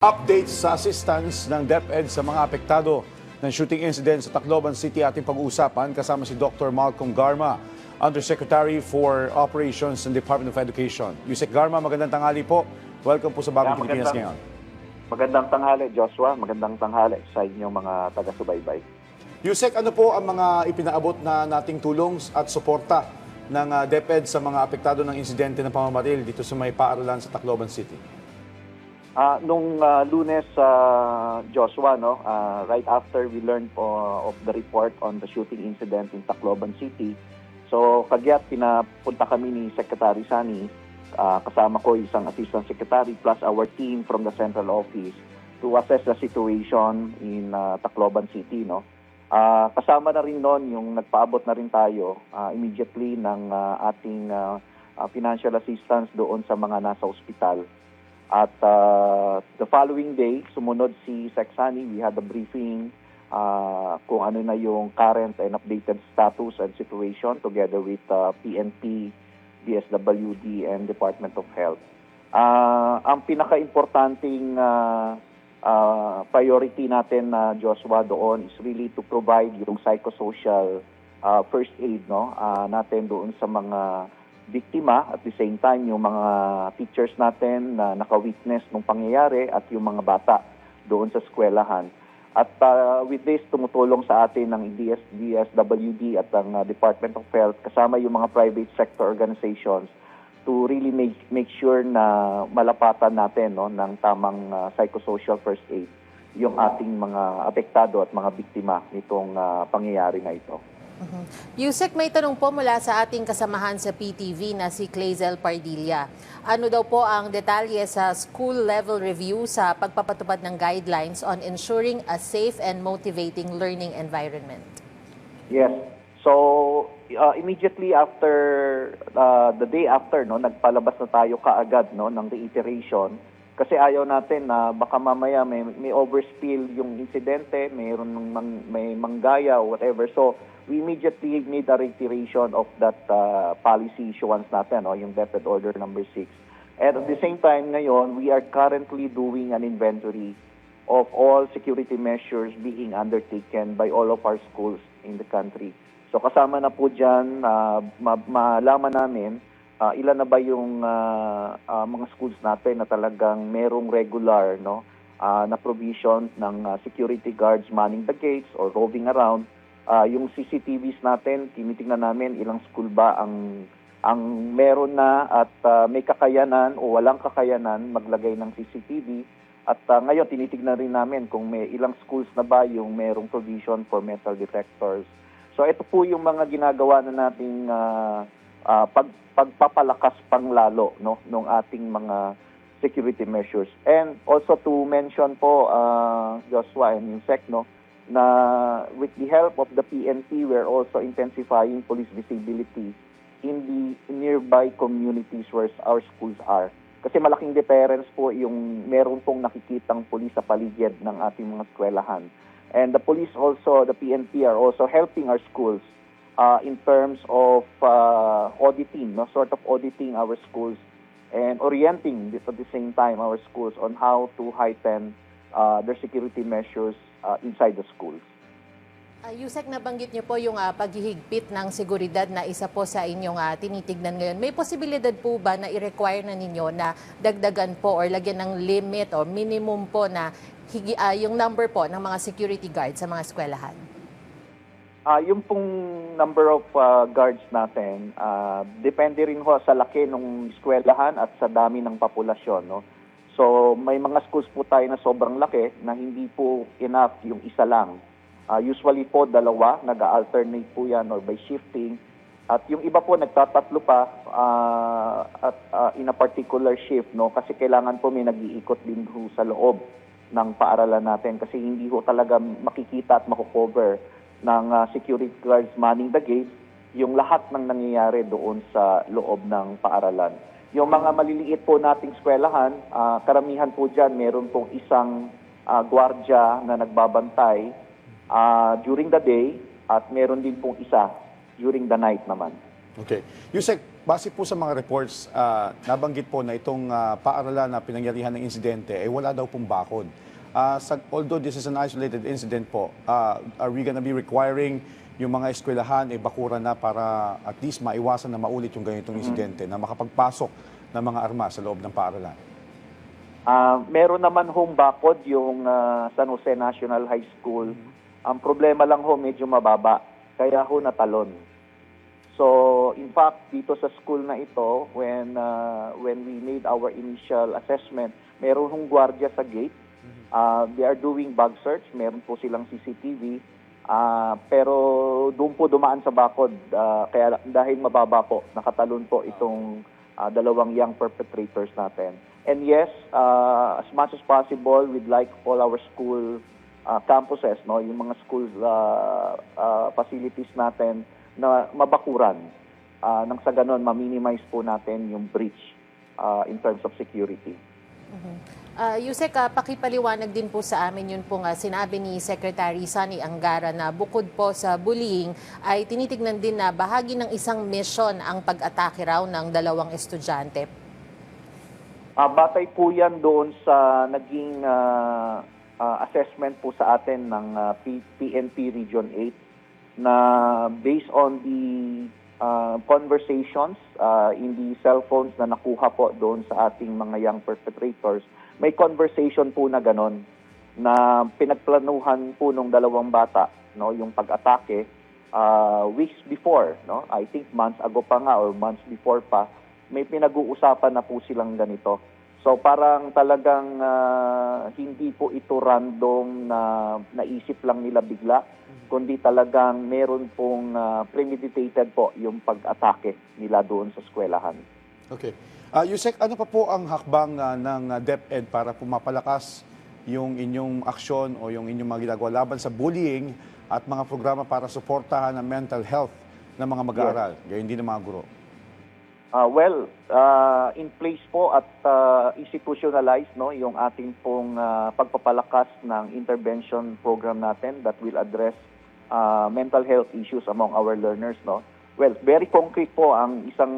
Updates sa assistance ng DepEd sa mga apektado ng shooting incident sa Tacloban City ating pag-uusapan kasama si Dr. Malcolm Garma, Undersecretary for Operations ng Department of Education. Yusek Garma, magandang tanghali po. Welcome po sa Bagong Pilipinas ngayon. Magandang tanghali, Joshua. Magandang tanghali sa inyong mga taga-subaybay. Yusek, ano po ang mga ipinaabot na nating tulong at suporta ng DepEd sa mga apektado ng insidente ng pamamaril dito sa may paaralan sa Tacloban City? Nung Lunes, Joshua, right after we learned of the report on the shooting incident in Tacloban City, so kagyat pinapunta kami ni Secretary Sani, kasama ko isang Assistant Secretary plus our team from the Central Office to assess the situation in Tacloban City. Kasama na rin noon yung nagpaabot na rin tayo immediately ng ating financial assistance doon sa mga nasa ospital. At the following day, sumunod si Sec Sani, we had a briefing kung ano na yung current and updated status and situation together with PNP, DSWD, and Department of Health. Ang pinaka-importanting priority natin, Joshua, doon is really to provide yung psychosocial first aid natin doon sa mga biktima, at the same time yung mga teachers natin na naka-witness ng pangyayari at yung mga bata doon sa eskwelahan. At with this, tumutulong sa atin ng DSWD at ang Department of Health kasama yung mga private sector organizations to really make sure na malapatan natin ng tamang psychosocial first aid yung ating mga apektado at mga biktima nitong pangyayari na ito. Yusek, may tanong po mula sa ating kasamahan sa PTV na si Clazel Pardilla. Ano daw po ang detalye sa school-level review sa pagpapatupad ng guidelines on ensuring a safe and motivating learning environment? Yes. So, immediately after, the day after, nagpalabas na tayo kaagad ng reiteration kasi ayaw natin na baka mamaya may overspill yung insidente, may manggaya or whatever. So, we immediately made a reiteration of that policy issuance natin, yung DepEd Order number 6. And at the same time ngayon, we are currently doing an inventory of all security measures being undertaken by all of our schools in the country. So kasama na po dyan, malaman namin ilan na ba yung mga schools natin na talagang merong regular na provision ng security guards manning the gates or roving around. Yung CCTVs natin, tinitingnan namin ilang school ba ang meron na at may kakayanan o walang kakayanan maglagay ng CCTV. At ngayon, tinitingnan rin namin kung may ilang schools na ba yung merong provision for metal detectors. So ito po yung mga ginagawa na nating pagpapalakas pang lalo ng ating mga security measures. And also to mention po, Joshua and Yusek, na with the help of the PNP, we're also intensifying police visibility in the nearby communities where our schools are. Kasi malaking deterrence po yung meron pong nakikitang police sa paligid ng ating mga eskwelahan. And the police also, the PNP are also helping our schools in terms of auditing, sort of auditing our schools and orienting at the same time our schools on how to heighten their security measures inside the schools. Yusek, nabanggit niyo po yung paghihigpit ng seguridad na isa po sa inyong tinitignan ngayon. May posibilidad po ba na i-require na ninyo na dagdagan po or lagyan ng limit o minimum po na yung number po ng mga security guards sa mga eskwelahan? Yung pong number of guards natin, depende rin ho sa laki ng eskwelahan at sa dami ng populasyon. So may mga schools po tayo na sobrang laki na hindi po enough yung isa lang. Usually po dalawa, nag-alternate po yan or by shifting. At yung iba po nagtatatlo pa in a particular shift, kasi kailangan po may nag-iikot din ho sa loob ng paaralan natin kasi hindi ho talaga makikita at makukover ng security guards manning the gate yung lahat ng nangyayari doon sa loob ng paaralan. Yung mga maliliit po nating eskwelahan, karamihan po dyan, meron pong isang gwardiya na nagbabantay during the day at meron din pong isa during the night naman. Okay. Yusek, base po sa mga reports, nabanggit po na itong paaralan na pinangyarihan ng insidente ay wala daw pong bakod. Although this is an isolated incident po, are we gonna be requiring yung mga eskwelahan ay bakuran na para at least maiwasan na maulit yung ganitong insidente na makapagpasok ng mga armas sa loob ng paaralan? Meron naman hong bakod yung San Jose National High School. Ang problema lang ho, medyo mababa. Kaya ho natalon. So, in fact, dito sa school na ito, when we made our initial assessment, meron hong gwardiya sa gate. They are doing bag search. Meron po silang CCTV. Pero doon po dumaan sa bakod. Kaya dahil mababa po, nakatalon po itong dalawang young perpetrators natin. And yes, as much as possible, we'd like all our school campuses, no, yung mga school facilities natin na mabakuran nang sa ganon ma-minimize po natin yung breach in terms of security. Yusek, pakipaliwanag din po sa amin yun po nga sinabi ni Secretary Sonny Angara na bukod po sa bullying ay tinitignan din na bahagi ng isang mission ang pag-atake raw ng dalawang estudyante. Batay po yan doon sa naging assessment po sa atin ng PNP Region 8 na based on the conversations in the cell phones na nakuha po doon sa ating mga young perpetrators, may conversation po na ganon na pinagplanuhan po ng dalawang bata, no, yung pag-atake weeks before, no? I think months ago pa nga or months before pa, may pinag-uusapan na po silang ganito. So parang talagang hindi po ito random na naisip lang nila bigla, kundi talagang meron pong premeditated po yung pag-atake nila doon sa eskwelahan. Okay. Yusek, ano pa po ang hakbang ng DepEd para pumapalakas yung inyong aksyon o yung inyong mga ginagawa laban sa bullying at mga programa para suportahan ang mental health ng mga mag-aaral, gayon din ng mga guro? In place po at institutionalized, no, yung ating pong pagpapalakas ng intervention program natin that will address mental health issues among our learners, no. Well, very concrete po ang isang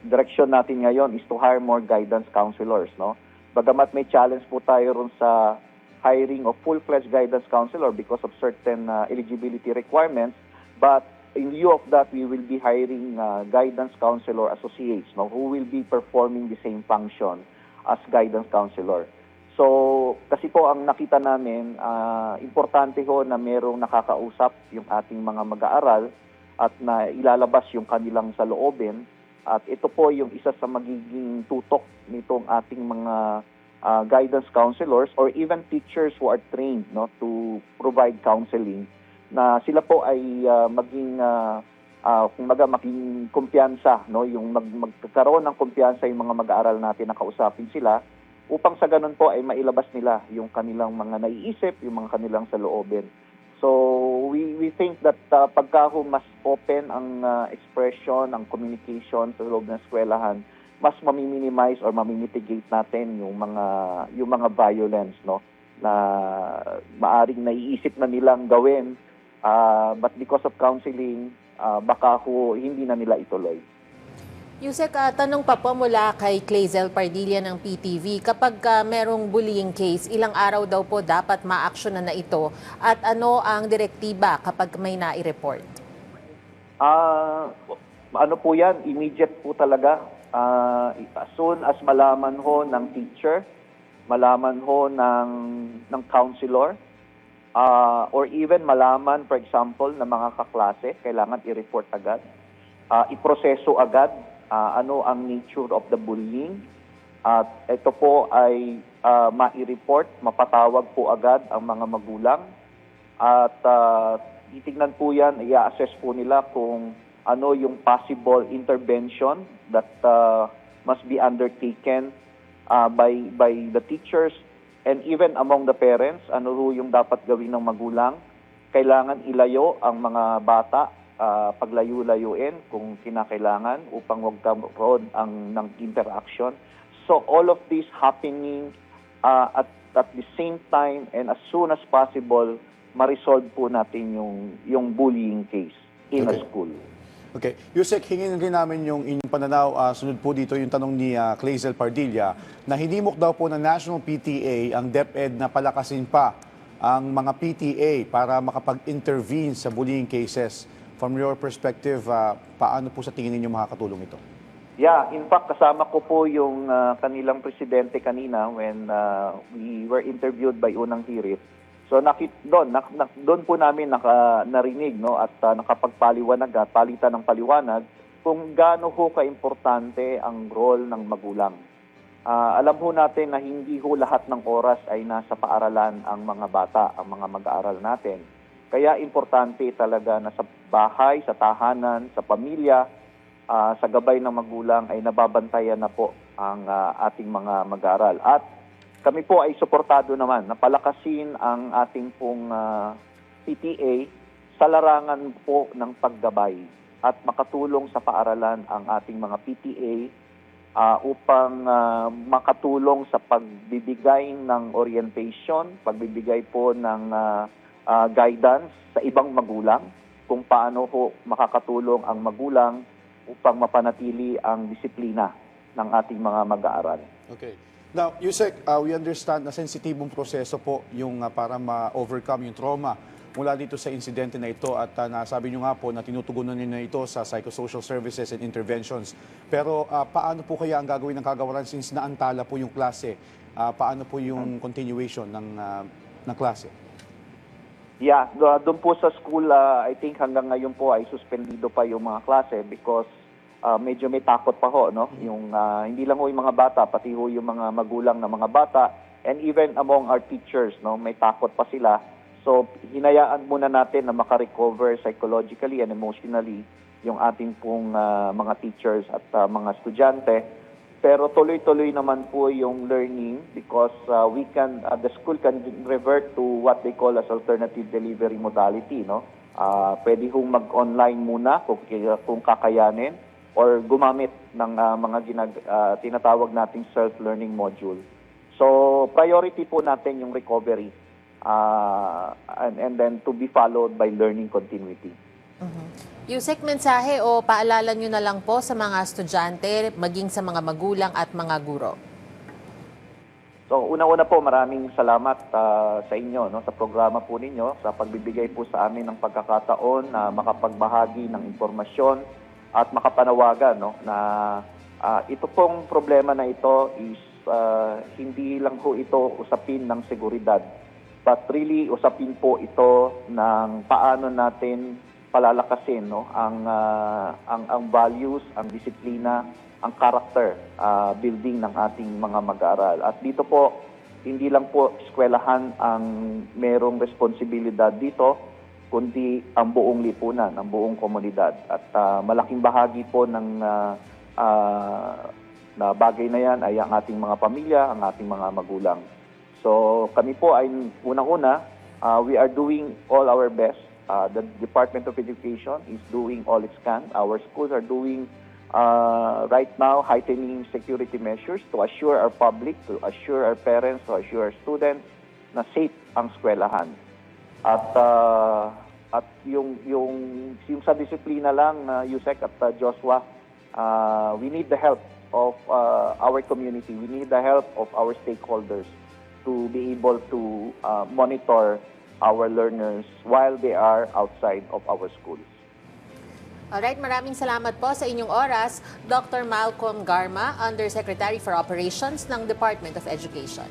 direction natin ngayon is to hire more guidance counselors, no. Bagamat may challenge po tayo ron sa hiring of full-fledged guidance counselor because of certain eligibility requirements, but in lieu of that, we will be hiring guidance counselor associates, no, who will be performing the same function as guidance counselor. So, kasi po ang nakita namin, importante ho na merong nakakausap yung ating mga mag-aaral at na ilalabas yung kanilang saloobin. At ito po yung isa sa magiging tutok nitong ating mga guidance counselors or even teachers who are trained, no, to provide counseling, na sila po ay maging maging kumpiyansa, no, yung magkakaroon ng kumpiyansa yung mga mag-aaral natin na kausapin sila upang sa ganun po ay mailabas nila yung kanilang mga naiisip, yung mga kanilang saloobin. So we think that pagka mas open ang expression, ang communication sa loob ng eskwelahan, mas mami-minimize or mami-mitigate natin yung mga violence, no, na maaring naiisip na nilang gawin. But because of counseling, baka hindi na nila ituloy. Yusek, tanong pa po mula kay Clazel Pardilla ng PTV. Kapag merong bullying case, ilang araw daw po dapat ma-actionan na ito? At ano ang direktiba kapag may nai-report? Ano po yan? Immediate po talaga. As soon as malaman ho ng teacher, malaman ho ng counselor, or even malaman, for example, ng mga kaklase, kailangan i-report agad. Iproseso agad ano ang nature of the bullying. At ito po ay ma-i-report, mapatawag po agad ang mga magulang. At titignan po yan, i-assess po nila kung ano yung possible intervention that must be undertaken by the teachers and even among the parents. Ano yung dapat gawin ng magulang? Kailangan ilayo ang mga bata, paglayo-layuin kung kinakailangan upang wag karoon ng interaction. So all of this happening at the same time and as soon as possible, ma-resolve po natin yung bullying case in a school. Okay. Yusek, hingin rin namin yung inyong pananaw. Sunod po dito yung tanong ni Clazel Pardilla na hinimok daw po ng National PTA ang DepEd na palakasin pa ang mga PTA para makapag-intervene sa bullying cases. From your perspective, paano po sa tingin ninyo makakatulong ito? Yeah, in fact, kasama ko po yung kanilang presidente kanina when we were interviewed by Unang Hirit. So doon po namin narinig, no, at nakapagpaliwanag at palitan ng paliwanag kung gaano ho kaimportante ang role ng magulang. Alam ho natin na hindi ho lahat ng oras ay nasa paaralan ang mga bata, ang mga mag-aaral natin. Kaya importante talaga na sa bahay, sa tahanan, sa pamilya, sa gabay ng magulang ay nababantayan na po ang ating mga mag-aaral. At kami po ay suportado naman na palakasin ang ating pong PTA sa larangan po ng paggabay at makatulong sa paaralan ang ating mga PTA upang makatulong sa pagbibigay ng orientation, pagbibigay po ng guidance sa ibang magulang kung paano ho makakatulong ang magulang upang mapanatili ang disiplina ng ating mga mag-aaral. Okay. Now, Yusek, we understand na sensitibong proseso po yung para ma-overcome yung trauma mula dito sa insidente na ito at nasabi nyo nga po na tinutugunan nyo na ito sa psychosocial services and interventions. Pero paano po kaya ang gagawin ng kagawaran since naantala po yung klase? Paano po yung continuation ng klase? Yeah, doon po sa school, I think hanggang ngayon po ay suspendido pa yung mga klase because medyo may takot pa ho, no? Yung hindi lang ho yung mga bata, pati ho yung mga magulang ng mga bata and even among our teachers, no, may takot pa sila. So hinayaan muna natin na makarecover psychologically and emotionally yung ating pong mga teachers at mga estudyante. Pero tuloy-tuloy naman po yung learning because the school can revert to what they call as alternative delivery modality, no? Pwede hong mag-online muna kung kakayanin or gumamit ng mga tinatawag nating self-learning module. So priority po natin yung recovery and then to be followed by learning continuity. Yusek, mensahe o paalala nyo na lang po sa mga estudyante, maging sa mga magulang at mga guro. So una-una po maraming salamat sa inyo, no, sa programa po ninyo, sa pagbibigay po sa amin ng pagkakataon na makapagbahagi ng impormasyon at makapanawagan, no, na ito pong problema na ito is hindi lang ho ito usapin ng seguridad, but really usapin po ito ng paano natin palalakasin, no, ang values, ang disiplina, ang character building ng ating mga mag-aaral. At dito po hindi lang po eskwelahan ang merong responsibilidad dito, kundi ang buong lipunan, ang buong komunidad. At malaking bahagi po ng na bagay na yan ay ang ating mga pamilya, ang ating mga magulang. So kami po ay unang-una, we are doing all our best. The Department of Education is doing all it can. Our schools are doing right now heightening security measures to assure our public, to assure our parents, to assure our students na safe ang eskwelahan. At yung sa disiplina lang na Yusek at Joshua, we need the help of our community. We need the help of our stakeholders to be able to monitor our learners while they are outside of our schools. Alright, maraming salamat po sa inyong oras, Dr. Malcolm Garma, Undersecretary for Operations ng Department of Education.